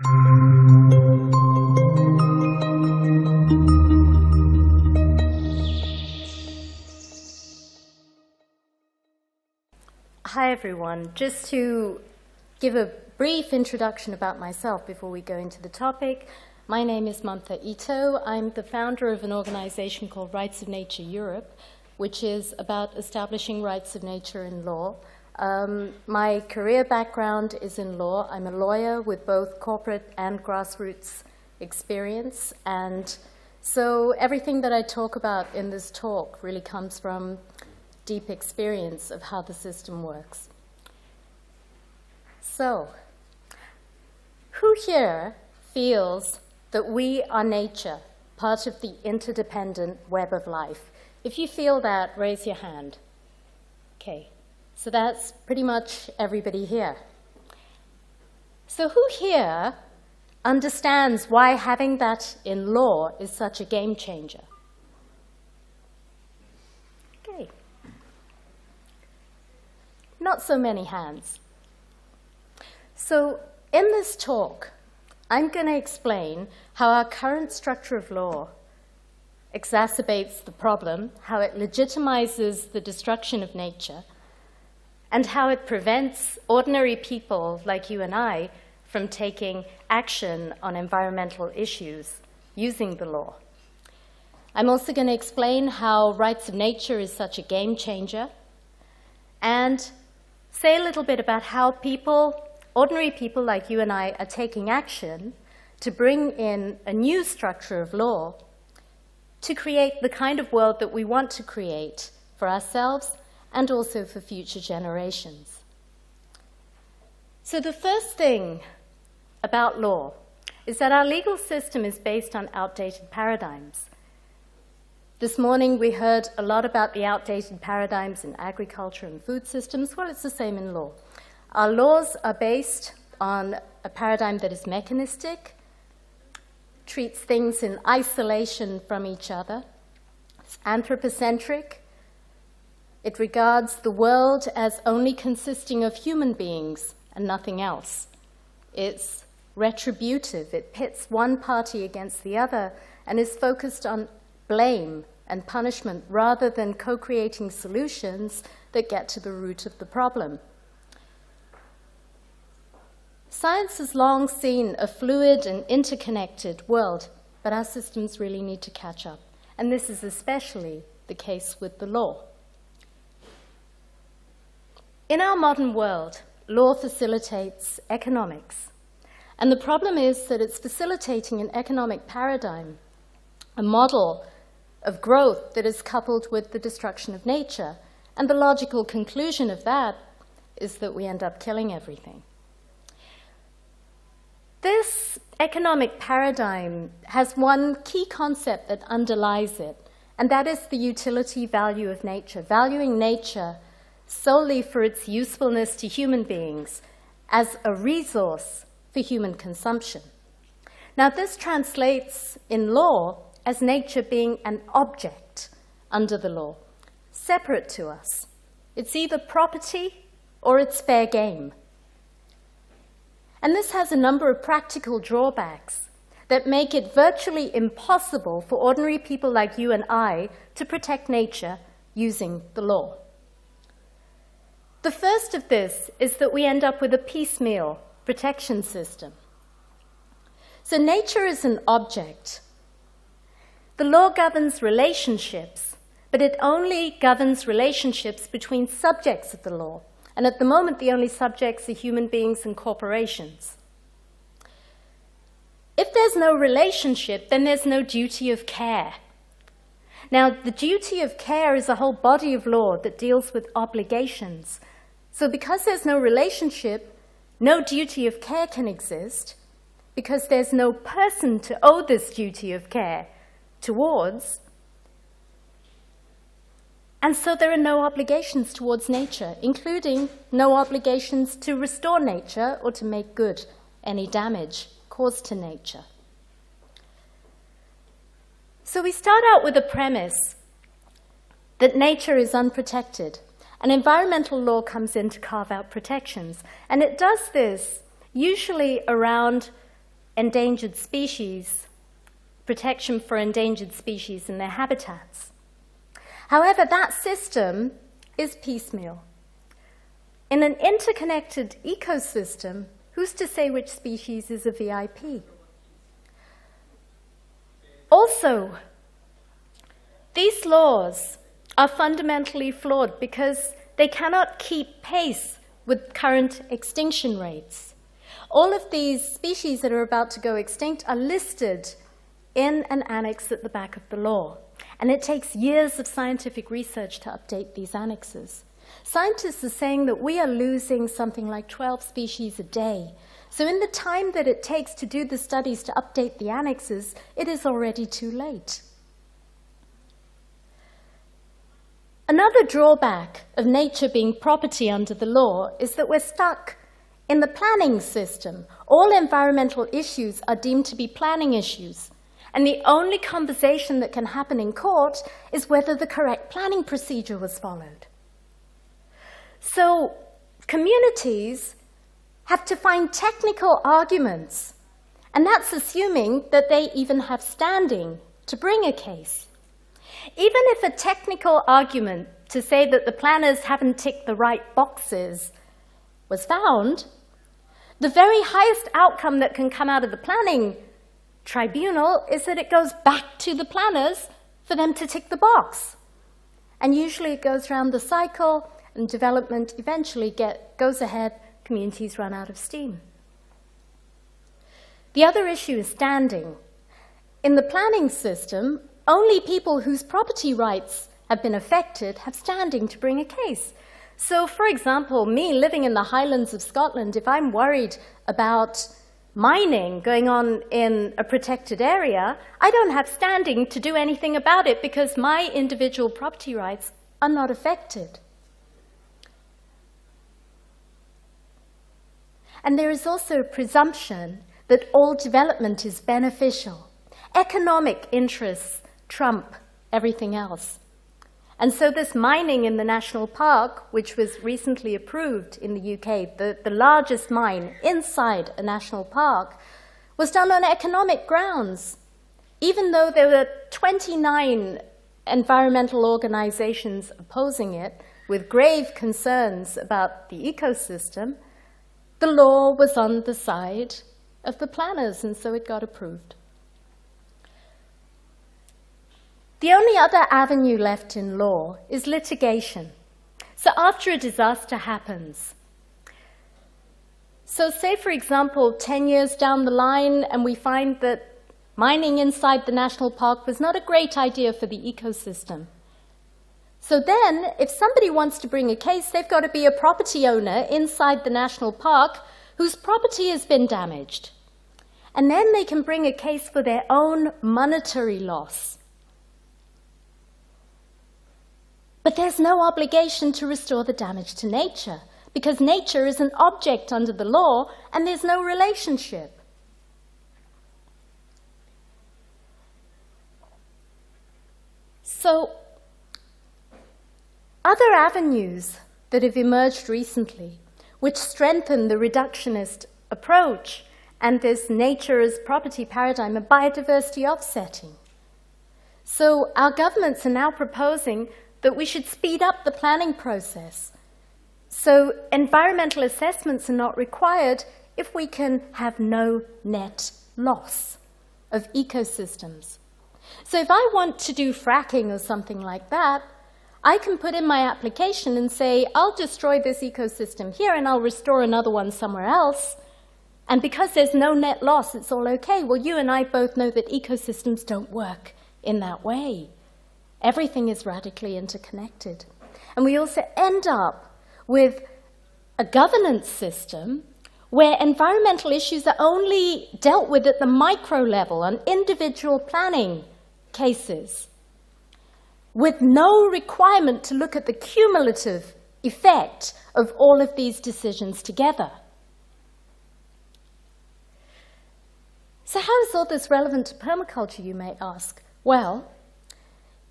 Hi everyone. Just to give a brief introduction about myself before we go into the topic. My name is Mumta Ito. I'm the founder of an organization called Rights of Nature Europe, which is about establishing rights of nature in law. My career background is in law. I'm a lawyer with both corporate and grassroots experience, and so everything that I talk about in this talk really comes from deep experience of how the system works. So, who here feels that we are nature, part of the interdependent web of life? If you feel that, raise your hand. Okay, so that's pretty much everybody here. So who here understands why having that in law is such a game changer? Okay. Not so many hands. So in this talk, I'm going to explain how our current structure of law exacerbates the problem, how it legitimizes the destruction of nature, and how it prevents ordinary people like you and I from taking action on environmental issues using the law. I'm also going to explain how rights of nature is such a game changer, and say a little bit about how ordinary people like you and I are taking action to bring in a new structure of law to create the kind of world that we want to create for ourselves and also for future generations. So the first thing about law is that our legal system is based on outdated paradigms. This morning we heard a lot about the outdated paradigms in agriculture and food systems. Well, it's the same in law. Our laws are based on a paradigm that is mechanistic, treats things in isolation from each other. It's anthropocentric. It regards the world as only consisting of human beings and nothing else. It's retributive. It pits one party against the other and is focused on blame and punishment rather than co-creating solutions that get to the root of the problem. Science has long seen a fluid and interconnected world, but our systems really need to catch up. And this is especially the case with the law. In our modern world, law facilitates economics. And the problem is that it's facilitating an economic paradigm, a model of growth that is coupled with the destruction of nature. And the logical conclusion of that is that we end up killing everything. This economic paradigm has one key concept that underlies it, and that is the utility value of nature, valuing nature solely for its usefulness to human beings as a resource for human consumption. Now, this translates in law as nature being an object under the law, separate to us. It's either property or it's fair game. And this has a number of practical drawbacks that make it virtually impossible for ordinary people like you and I to protect nature using the law. The first of this is that we end up with a piecemeal protection system. So nature is an object. The law governs relationships, but it only governs relationships between subjects of the law. And at the moment, the only subjects are human beings and corporations. If there's no relationship, then there's no duty of care. Now, the duty of care is a whole body of law that deals with obligations. So because there's no relationship, no duty of care can exist, because there's no person to owe this duty of care towards. And so there are no obligations towards nature, including no obligations to restore nature or to make good any damage caused to nature. So we start out with a premise that nature is unprotected, and environmental law comes in to carve out protections. And it does this usually around endangered species, protection for endangered species and their habitats. However, that system is piecemeal. In an interconnected ecosystem, who's to say which species is a VIP? Also, these laws are fundamentally flawed because they cannot keep pace with current extinction rates. All of these species that are about to go extinct are listed in an annex at the back of the law. And it takes years of scientific research to update these annexes. Scientists are saying that we are losing something like 12 species a day. So in the time that it takes to do the studies to update the annexes, it is already too late. Another drawback of nature being property under the law is that we're stuck in the planning system. All environmental issues are deemed to be planning issues. And the only conversation that can happen in court is whether the correct planning procedure was followed. So communities have to find technical arguments, and that's assuming that they even have standing to bring a case. Even if a technical argument to say that the planners haven't ticked the right boxes was found, the very highest outcome that can come out of the planning tribunal is that it goes back to the planners for them to tick the box. And usually it goes around the cycle, and development eventually goes ahead, communities run out of steam. The other issue is standing. In the planning system, only people whose property rights have been affected have standing to bring a case. So, for example, me living in the Highlands of Scotland, if I'm worried about mining going on in a protected area, I don't have standing to do anything about it because my individual property rights are not affected. And there is also a presumption that all development is beneficial. Economic interests trump everything else. And so this mining in the national park, which was recently approved in the UK, the largest mine inside a national park, was done on economic grounds. Even though there were 29 environmental organizations opposing it, with grave concerns about the ecosystem, the law was on the side of the planners, and so it got approved. The only other avenue left in law is litigation. So after a disaster happens, so say, for example, 10 years down the line, and we find that mining inside the national park was not a great idea for the ecosystem. So then, if somebody wants to bring a case, they've got to be a property owner inside the national park whose property has been damaged. And then they can bring a case for their own monetary loss. But there's no obligation to restore the damage to nature, because nature is an object under the law, and there's no relationship. So, other avenues that have emerged recently, which strengthen the reductionist approach and this nature as property paradigm, are biodiversity offsetting. So our governments are now proposing that we should speed up the planning process. So environmental assessments are not required if we can have no net loss of ecosystems. So if I want to do fracking or something like that, I can put in my application and say, I'll destroy this ecosystem here and I'll restore another one somewhere else. And because there's no net loss, it's all okay. Well, you and I both know that ecosystems don't work in that way. Everything is radically interconnected. And we also end up with a governance system where environmental issues are only dealt with at the micro level on individual planning cases, with no requirement to look at the cumulative effect of all of these decisions together. So how is all this relevant to permaculture, you may ask? Well,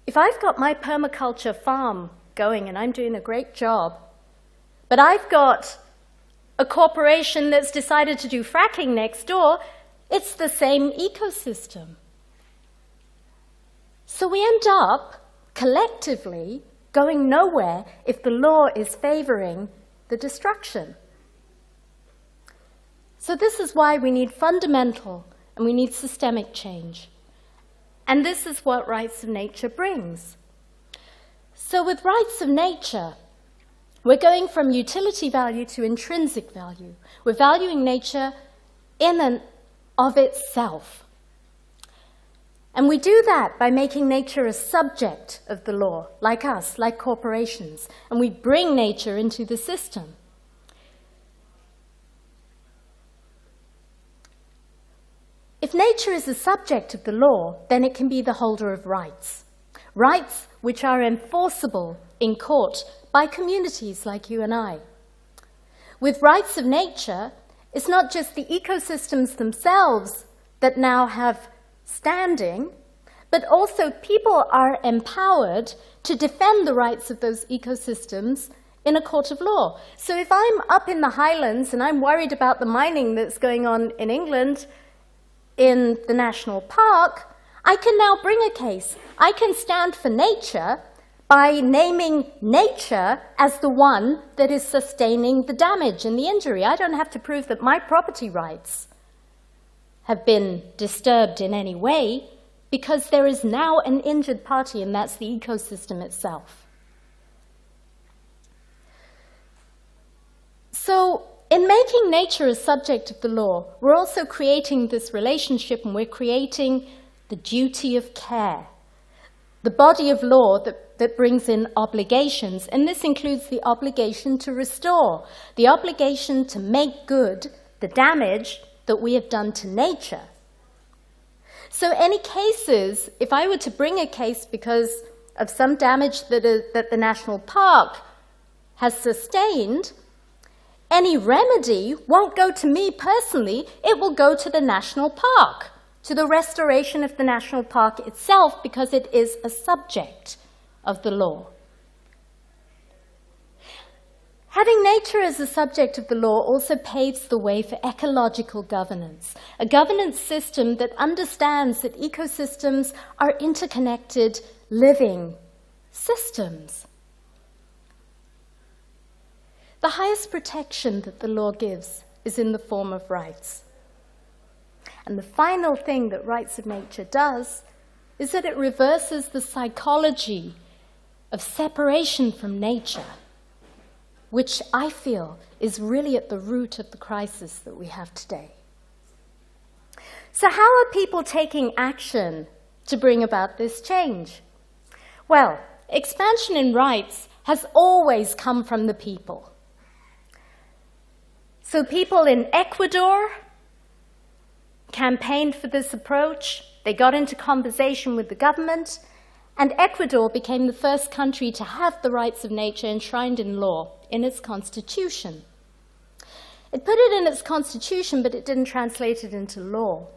if I've got my permaculture farm going and I'm doing a great job, but I've got a corporation that's decided to do fracking next door, It's the same ecosystem. So we end up, collectively, going nowhere if the law is favoring the destruction. So this is why we need fundamental and we need systemic change. And this is what rights of nature brings. So with rights of nature, we're going from utility value to intrinsic value. We're valuing nature in and of itself. And we do that by making nature a subject of the law, like us, like corporations. And we bring nature into the system. If nature is a subject of the law, then it can be the holder of rights. Rights which are enforceable in court by communities like you and I. With rights of nature, it's not just the ecosystems themselves that now have standing, but also people are empowered to defend the rights of those ecosystems in a court of law. So if I'm up in the Highlands and I'm worried about the mining that's going on in England in the national park, I can now bring a case. I can stand for nature by naming nature as the one that is sustaining the damage and the injury. I don't have to prove that my property rights have been disturbed in any way, because there is now an injured party, and that's the ecosystem itself. So, in making nature a subject of the law, we're also creating this relationship, and we're creating the duty of care, the body of law that brings in obligations, and this includes the obligation to restore, the obligation to make good the damage that we have done to nature. So any cases, if I were to bring a case because of some damage that the national park has sustained, any remedy won't go to me personally, it will go to the national park, to the restoration of the national park itself, because it is a subject of the law. Having nature as a subject of the law also paves the way for ecological governance, a governance system that understands that ecosystems are interconnected, living systems. The highest protection that the law gives is in the form of rights. And the final thing that rights of nature does is that it reverses the psychology of separation from nature, which I feel is really at the root of the crisis that we have today. So how are people taking action to bring about this change? Well, expansion in rights has always come from the people. So people in Ecuador campaigned for this approach. They got into conversation with the government, and Ecuador became the first country to have the rights of nature enshrined in law, in its constitution. It put it in its constitution, but it didn't translate it into law.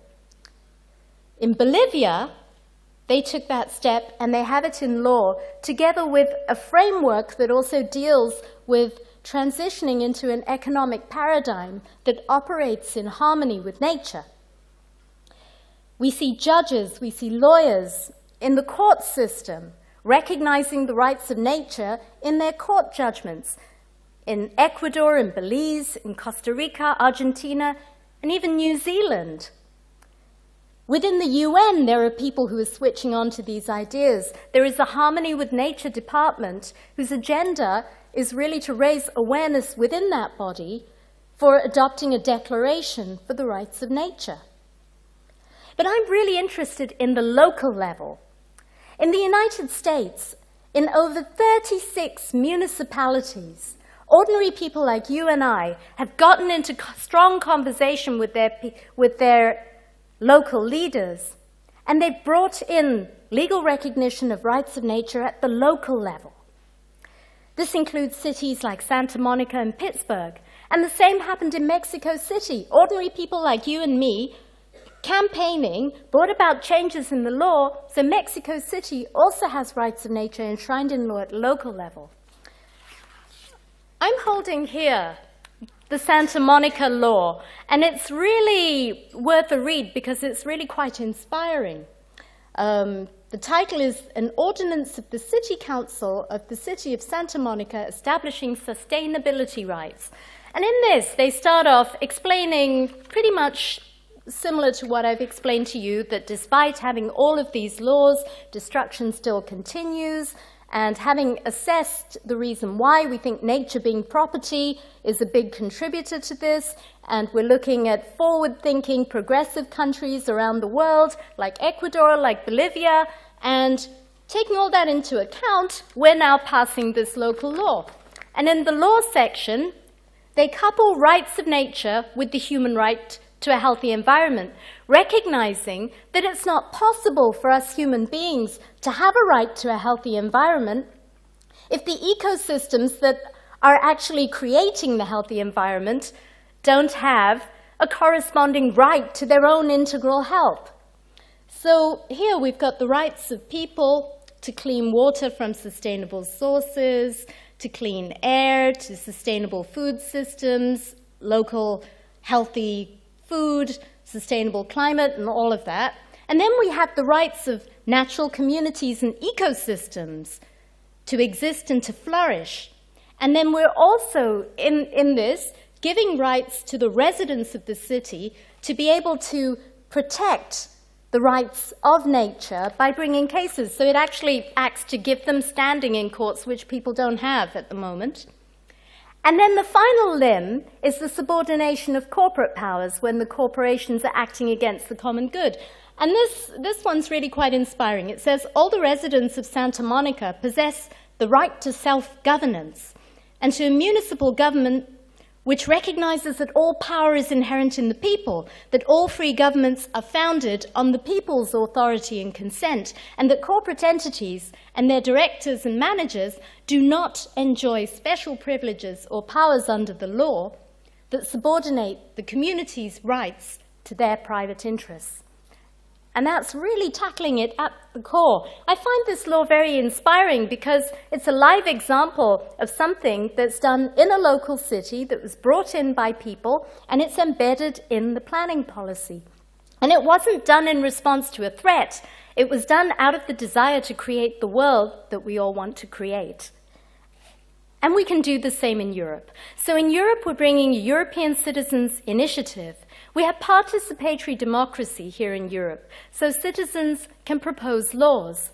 In Bolivia, they took that step and they have it in law, together with a framework that also deals with transitioning into an economic paradigm that operates in harmony with nature. We see judges, we see lawyers in the court system recognizing the rights of nature in their court judgments. In Ecuador, in Belize, in Costa Rica, Argentina, and even New Zealand. Within the UN, there are people who are switching on to these ideas. There is a Harmony with Nature department whose agenda is really to raise awareness within that body for adopting a declaration for the rights of nature. But I'm really interested in the local level. In the United States, in over 36 municipalities, ordinary people like you and I have gotten into strong conversation with their local leaders, and they've brought in legal recognition of rights of nature at the local level. This includes cities like Santa Monica and Pittsburgh, and the same happened in Mexico City. Ordinary people like you and me campaigning brought about changes in the law, so Mexico City also has rights of nature enshrined in law at local level. I'm holding here the Santa Monica Law, and it's really worth a read because it's really quite inspiring. The title is An Ordinance of the City Council of the City of Santa Monica Establishing Sustainability Rights. And in this, they start off explaining pretty much similar to what I've explained to you, that despite having all of these laws, destruction still continues, and having assessed the reason why, we think nature being property is a big contributor to this, and we're looking at forward-thinking, progressive countries around the world, like Ecuador, like Bolivia, and taking all that into account, we're now passing this local law. And in the law section, they couple rights of nature with the human right to a healthy environment, recognizing that it's not possible for us human beings to have a right to a healthy environment if the ecosystems that are actually creating the healthy environment don't have a corresponding right to their own integral health. So here we've got the rights of people to clean water from sustainable sources, to clean air, to sustainable food systems, local healthy food, sustainable climate, and all of that. And then we have the rights of natural communities and ecosystems to exist and to flourish. And then we're also, in this, giving rights to the residents of the city to be able to protect the rights of nature by bringing cases. So it actually acts to give them standing in courts, which people don't have at the moment. And then the final limb is the subordination of corporate powers when the corporations are acting against the common good. And this one's really quite inspiring. It says, all the residents of Santa Monica possess the right to self-governance and to a municipal government which recognizes that all power is inherent in the people, that all free governments are founded on the people's authority and consent, and that corporate entities and their directors and managers do not enjoy special privileges or powers under the law that subordinate the community's rights to their private interests. And that's really tackling it at the core. I find this law very inspiring because it's a live example of something that's done in a local city that was brought in by people, and it's embedded in the planning policy. And it wasn't done in response to a threat. It was done out of the desire to create the world that we all want to create. And we can do the same in Europe. So in Europe, we're bringing a European Citizens Initiative. We have participatory democracy here in Europe, so citizens can propose laws.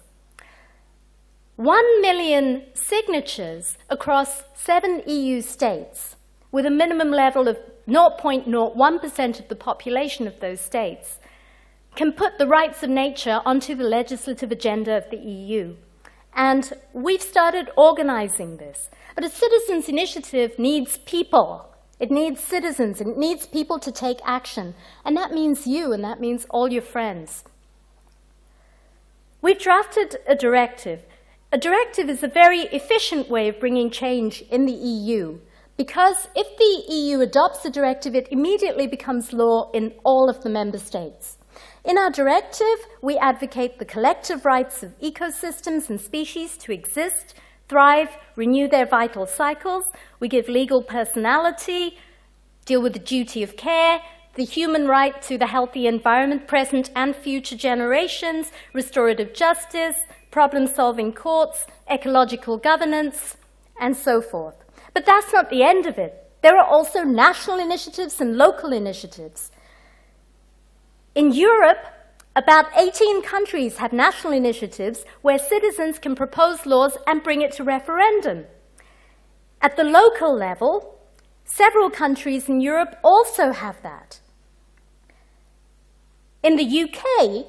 1 million signatures across 7 EU states, with a minimum level of 0.01% of the population of those states, can put the rights of nature onto the legislative agenda of the EU. And we've started organizing this. But a citizens' initiative needs people. It needs citizens, and it needs people to take action. And that means you, and that means all your friends. We've drafted a directive. A directive is a very efficient way of bringing change in the EU, because if the EU adopts the directive, it immediately becomes law in all of the member states. In our directive, we advocate the collective rights of ecosystems and species to exist, thrive, renew their vital cycles. We give legal personality, deal with the duty of care, the human right to the healthy environment, present and future generations, restorative justice, problem-solving courts, ecological governance, and so forth. But that's not the end of it. There are also national initiatives and local initiatives. In Europe, about 18 countries have national initiatives where citizens can propose laws and bring it to referendum. At the local level, several countries in Europe also have that. In the UK,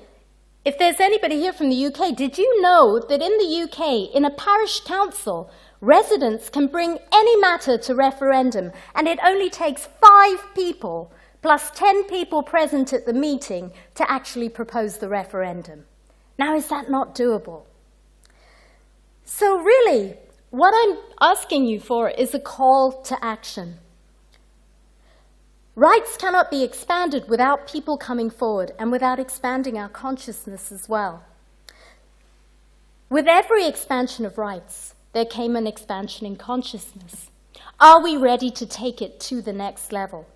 if there's anybody here from the UK, did you know that in the UK, in a parish council, residents can bring any matter to referendum, and it only takes 5 people plus 10 people present at the meeting to actually propose the referendum. Now, is that not doable? So really, what I'm asking you for is a call to action. Rights cannot be expanded without people coming forward and without expanding our consciousness as well. With every expansion of rights, there came an expansion in consciousness. Are we ready to take it to the next level?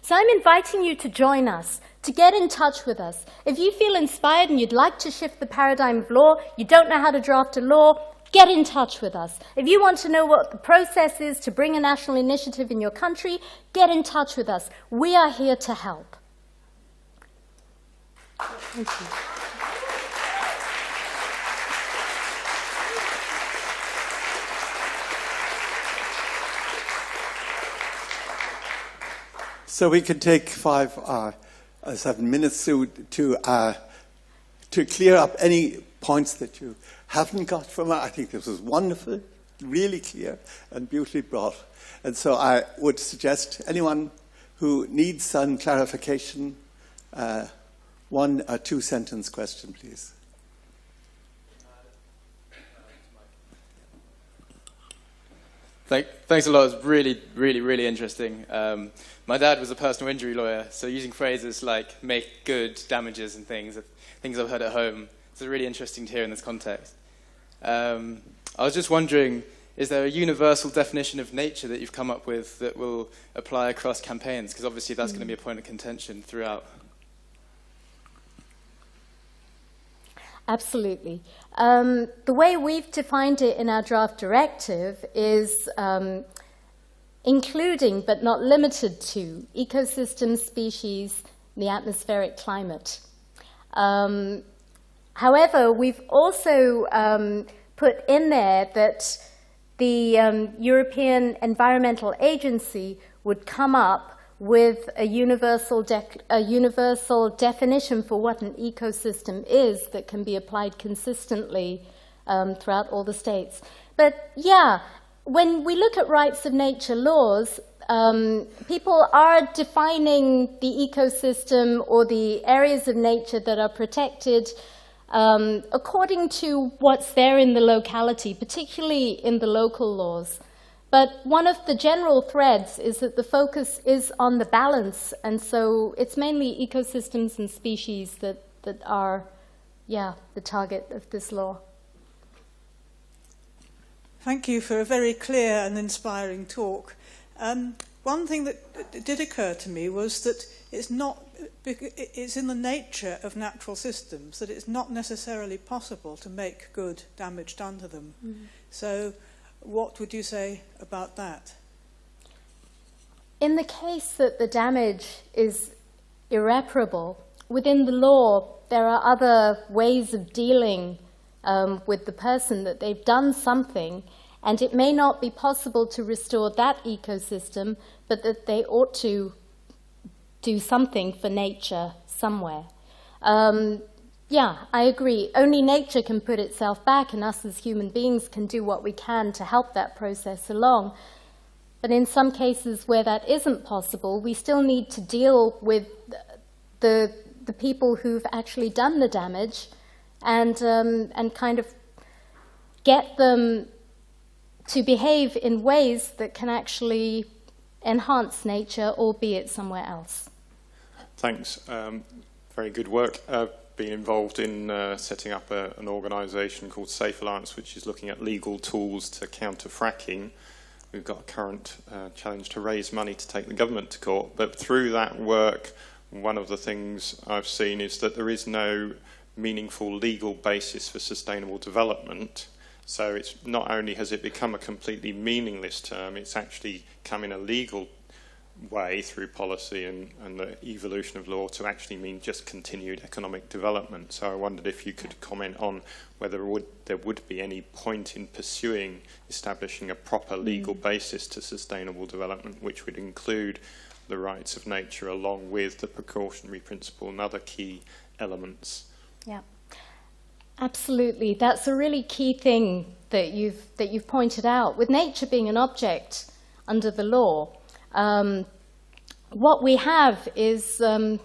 So I'm inviting you to join us, to get in touch with us. If you feel inspired and you'd like to shift the paradigm of law, you don't know how to draft a law, get in touch with us. If you want to know what the process is to bring a national initiative in your country, get in touch with us. We are here to help. Thank you. So we can take 7 minutes to clear up any points that you haven't got from it. I think this was wonderful, really clear and beautifully brought. And so I would suggest anyone who needs some clarification, 1 or 2 sentence question, please. Thanks a lot. It was really, really, really interesting. My dad was a personal injury lawyer, so using phrases like make good, damages and things I've heard at home. It's really interesting to hear in this context. I was just wondering, is there a universal definition of nature that you've come up with that will apply across campaigns? Because obviously that's going to be a point of contention throughout. Absolutely. The way we've defined it in our draft directive is including but not limited to ecosystems, species, the atmospheric climate. However, we've also put in there that the European Environmental Agency would come up with a universal definition for what an ecosystem is that can be applied consistently throughout all the states. But yeah, when we look at rights of nature laws, people are defining the ecosystem or the areas of nature that are protected according to what's there in the locality, particularly in the local laws. But one of the general threads is that the focus is on the balance, and so it's mainly ecosystems and species that are, the target of this law. Thank you for a very clear and inspiring talk. One thing that did occur to me was that it's in the nature of natural systems that it's not necessarily possible to make good damage done to them. Mm-hmm. So what would you say about that? In the case that the damage is irreparable, within the law there are other ways of dealing with the person, that they've done something and it may not be possible to restore that ecosystem, but that they ought to do something for nature somewhere. Yeah, I agree. Only nature can put itself back, and us as human beings can do what we can to help that process along. But in some cases where that isn't possible, we still need to deal with the people who've actually done the damage and kind of get them to behave in ways that can actually enhance nature, albeit somewhere else. Thanks. Very good work. Been involved in setting up an organisation called Safe Alliance, which is looking at legal tools to counter fracking. We've got a current challenge to raise money to take the government to court, but through that work, one of the things I've seen is that there is no meaningful legal basis for sustainable development. So it's not only has it become a completely meaningless term, it's actually come in a legal way through policy and the evolution of law to actually mean just continued economic development. So I wondered if you could comment on whether there would be any point in pursuing establishing a proper legal basis to sustainable development, which would include the rights of nature along with the precautionary principle and other key elements. Yeah, absolutely. That's a really key thing that you've pointed out. With nature being an object under the law, what we have is a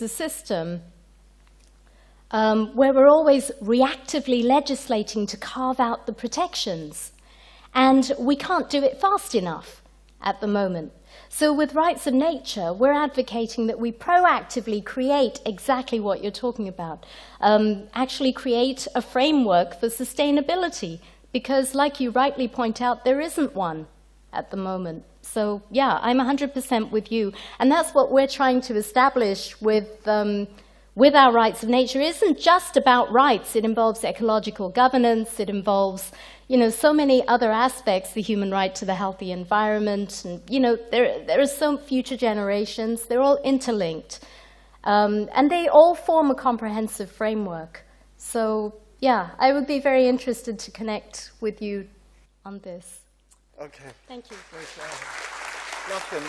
system where we're always reactively legislating to carve out the protections, and we can't do it fast enough at the moment. So with rights of nature, we're advocating that we proactively create exactly what you're talking about, actually create a framework for sustainability, because like you rightly point out, there isn't one at the moment. So yeah, I'm 100% with you. And that's what we're trying to establish with our rights of nature. It isn't just about rights. It involves ecological governance. It involves, so many other aspects, the human right to the healthy environment. And, there are some future generations. They're all interlinked. And they all form a comprehensive framework. So yeah, I would be very interested to connect with you on this. Okay. Thank you. Welcome.